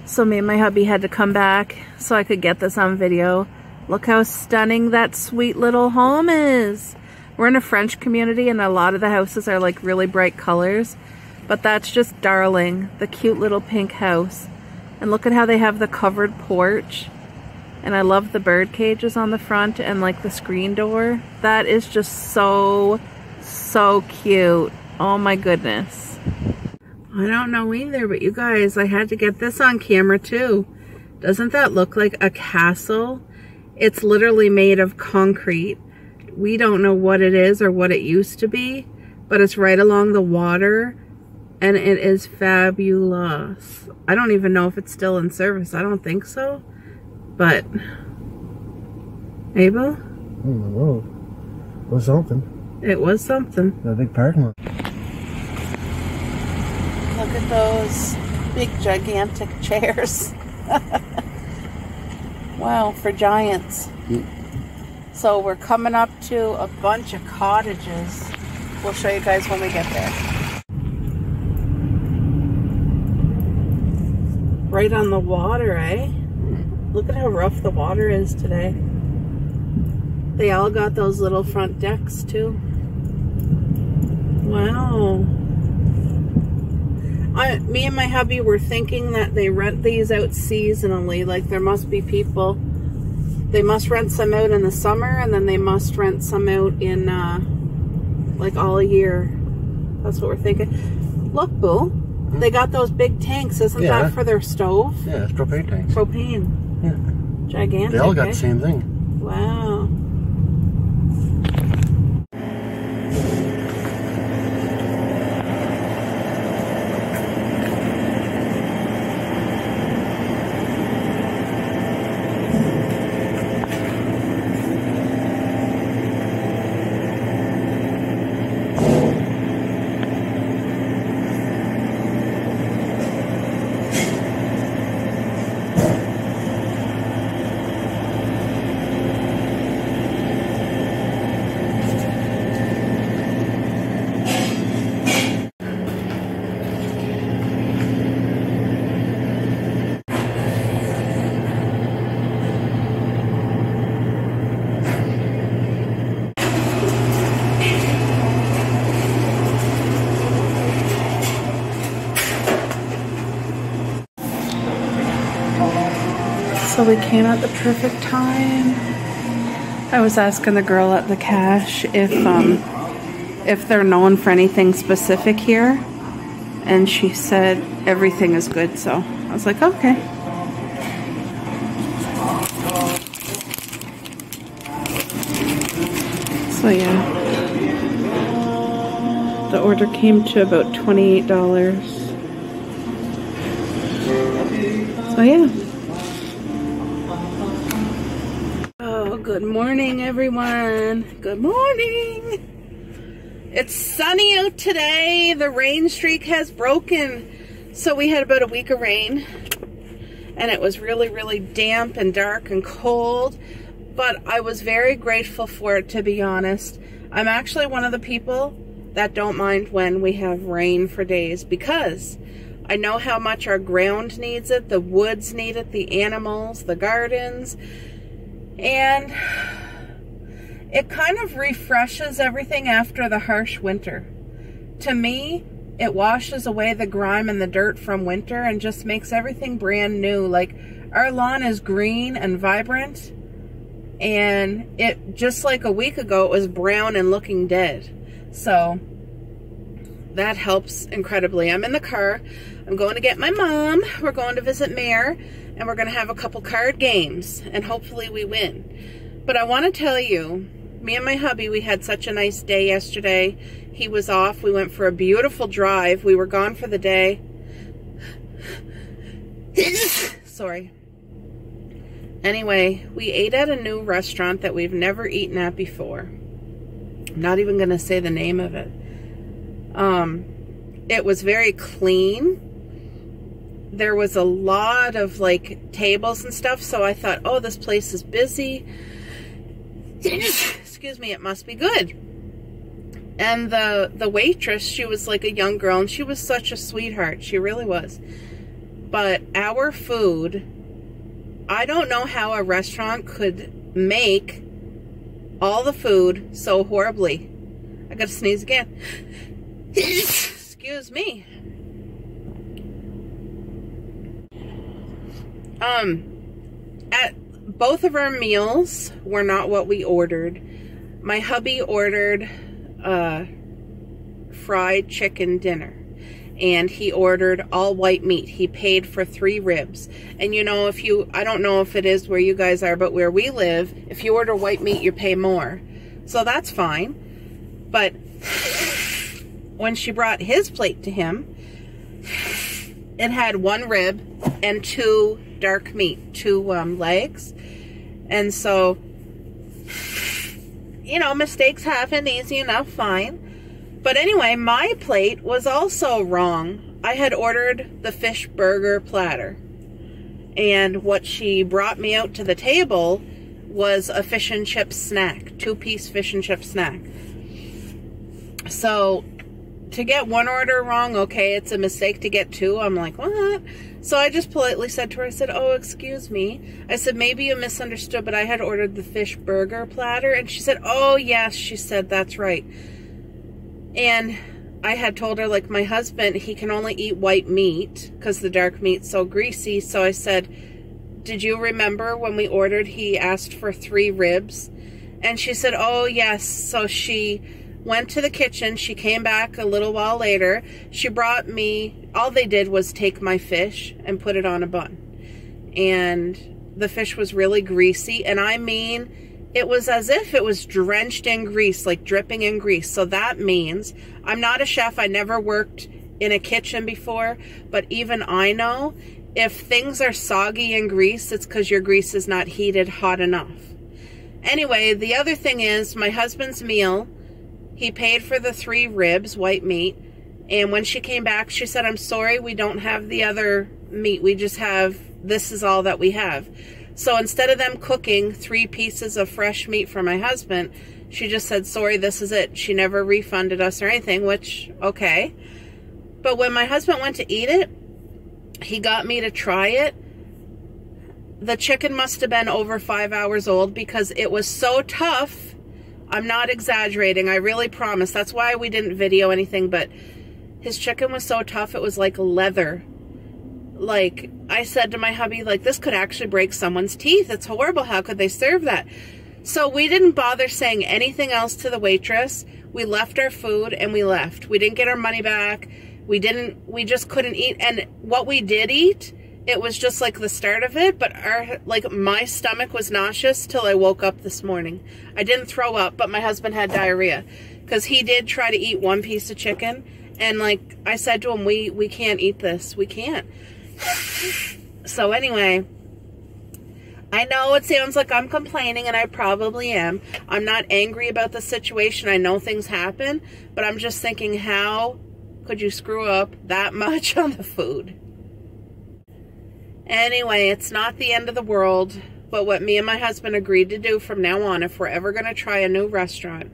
So me and my hubby had to come back so I could get this on video. Look how stunning that sweet little home is. We're in a French community and a lot of the houses are like really bright colors. But that's just darling, the cute little pink house. And look at how they have the covered porch. And I love the bird cages on the front and like the screen door. That is just so cute. Oh my goodness. I don't know either, but you guys, I had to get this on camera too. Doesn't that look like a castle? It's literally made of concrete. We don't know what it is or what it used to be, but it's right along the water and it is fabulous. I don't even know if it's still in service. I don't think so, but Abel? I don't know. It was something. It was something. A big parking lot. Look at those big gigantic chairs. Wow, for giants. So we're coming up to a bunch of cottages. We'll show you guys when we get there. Right on the water, eh? Look at how rough the water is today. They all got those little front decks too. Wow. Me and my hubby were thinking that they rent these out seasonally. Like there must be people, they must rent some out in the summer and then they must rent some out in like all year. That's what we're thinking. Look, Boo, they got those big tanks. Isn't that for their stove? Yeah, it's propane tanks. Propane. Yeah. Gigantic. They all got the same thing. Wow. So we came at the perfect time. I was asking the girl at the cash if they're known for anything specific here, and she said everything is good, so I was like, okay. So yeah, the order came to about $28. So yeah. Good morning, everyone. Good morning. It's sunny out today. The rain streak has broken. So we had about a week of rain and it was really damp and dark and cold, but I was very grateful for it, to be honest. I'm actually one of the people that don't mind when we have rain for days because I know how much our ground needs it, the woods need it, the animals, the gardens. And it kind of refreshes everything after the harsh winter. To me, it washes away the grime and the dirt from winter and just makes everything brand new. Like, our lawn is green and vibrant, and it just like a week ago, it was brown and looking dead. So that helps incredibly. I'm in the car. I'm going to get my mom. We're going to visit Mare. And we're going to have a couple card games, and hopefully we win. But I want to tell you, me and my hubby, we had such a nice day yesterday. He was off. We went for a beautiful drive. We were gone for the day. Sorry. Anyway, we ate at a new restaurant that we've never eaten at before. I'm not even going to say the name of it. It was very clean. There was a lot of like tables and stuff, so I thought, oh, this place is busy. Excuse me, it must be good. And the waitress, she was like a young girl, and she was such a sweetheart. She really was. but our food, I don't know how a restaurant could make all the food so horribly. I gotta sneeze again. Excuse me. At both of our meals were not what we ordered. My hubby ordered fried chicken dinner, and he ordered all white meat. He paid for 3 ribs. And you know, I don't know if it is where you guys are, but where we live, if you order white meat, you pay more. So that's fine. But when she brought his plate to him, it had 1 rib and 2 dark meat, 2 legs. And so, you know, mistakes happen, easy enough, fine. But anyway, my plate was also wrong. I had ordered the fish burger platter, and what she brought me out to the table was a fish and chip snack, 2-piece fish and chip snack. So to get 1 order wrong, okay, it's a mistake to get 2. I'm like, what? So I just politely said to her, I said, oh, excuse me. I said, maybe you misunderstood, but I had ordered the fish burger platter. And she said, oh, yes. She said, that's right. And I had told her, like, my husband, he can only eat white meat because the dark meat's so greasy. So I said, did you remember when we ordered, he asked for 3 ribs? And she said, oh, yes. So she went to the kitchen. She came back a little while later. She brought me, all they did was take my fish and put it on a bun. And the fish was really greasy. And I mean, it was as if it was drenched in grease, like dripping in grease. So that means, I'm not a chef. I never worked in a kitchen before. But even I know, if things are soggy in grease, it's because your grease is not heated hot enough. Anyway, the other thing is, my husband's meal, he paid for the 3 ribs, white meat. And when she came back, she said, I'm sorry, we don't have the other meat. We just have, this is all that we have. So instead of them cooking 3 pieces of fresh meat for my husband, she just said, sorry, this is it. She never refunded us or anything, which, okay. But when my husband went to eat it, he got me to try it. The chicken must have been over 5 hours old because it was so tough. I'm not exaggerating. I really promise. That's why we didn't video anything, but his chicken was so tough, it was like leather. Like, I said to my hubby, like, this could actually break someone's teeth. It's horrible. How could they serve that? So we didn't bother saying anything else to the waitress. We left our food and we left. We didn't get our money back. We just couldn't eat. And what we did eat, it was just like the start of it, but my stomach was nauseous till I woke up this morning. I didn't throw up, but my husband had diarrhea because he did try to eat 1 piece of chicken. And like I said to him, we can't eat this. We can't. So anyway, I know it sounds like I'm complaining, and I probably am. I'm not angry about the situation. I know things happen, but I'm just thinking, how could you screw up that much on the food? Anyway, it's not the end of the world, but what me and my husband agreed to do from now on, if we're ever going to try a new restaurant,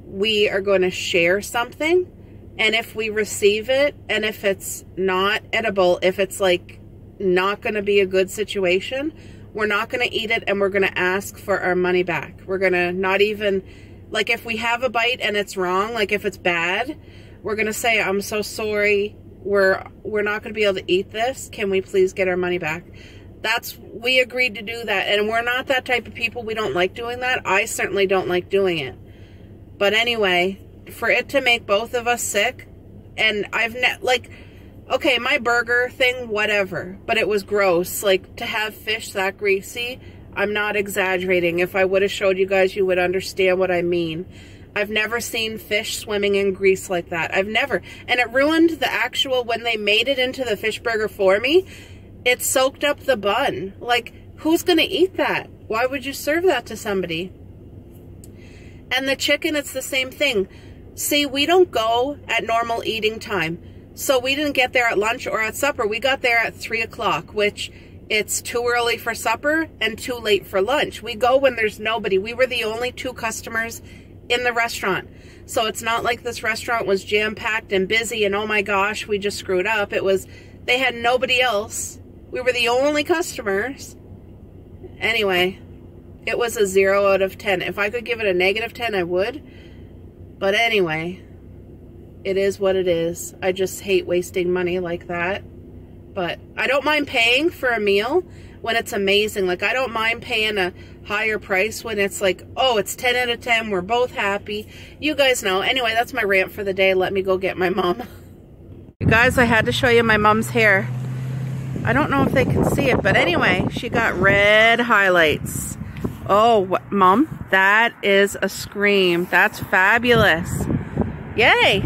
we are going to share something. And if we receive it, and if it's not edible, if it's like not going to be a good situation, we're not going to eat it, and we're going to ask for our money back. We're going to not even, like, if we have a bite and it's wrong, like if it's bad, we're going to say, I'm so sorry, we're not going to be able to eat this. Can we please get our money back? We agreed to do that, and we're not that type of people. We don't like doing that. I certainly don't like doing it. But anyway, for it to make both of us sick, and okay, my burger thing, whatever, but it was gross. Like, to have fish that greasy, I'm not exaggerating. If I would have showed you guys, you would understand what I mean. I've never seen fish swimming in grease like that. I've never. And it ruined the actual, when they made it into the fish burger for me, it soaked up the bun. Like, who's going to eat that? Why would you serve that to somebody? And the chicken, it's the same thing. See, we don't go at normal eating time. So we didn't get there at lunch or at supper. We got there at 3 o'clock, which it's too early for supper and too late for lunch. We go when there's nobody. We were the only 2 customers in the restaurant. So it's not like this restaurant was jam-packed and busy and oh my gosh, we just screwed up. It was, They had nobody else. We were the only customers. Anyway, it was a 0 out of 10. If I could give it a -10, I would. But anyway, it is what it is. I just hate wasting money like that. But I don't mind paying for a meal when it's amazing. Like, I don't mind paying a higher price when it's like, oh, it's 10 out of 10. We're both happy. You guys know. Anyway, that's my rant for the day. Let me go get my mom. You guys, I had to show you my mom's hair. I don't know if they can see it, but anyway, she got red highlights. Oh, Mom, that is a scream. That's fabulous. Yay.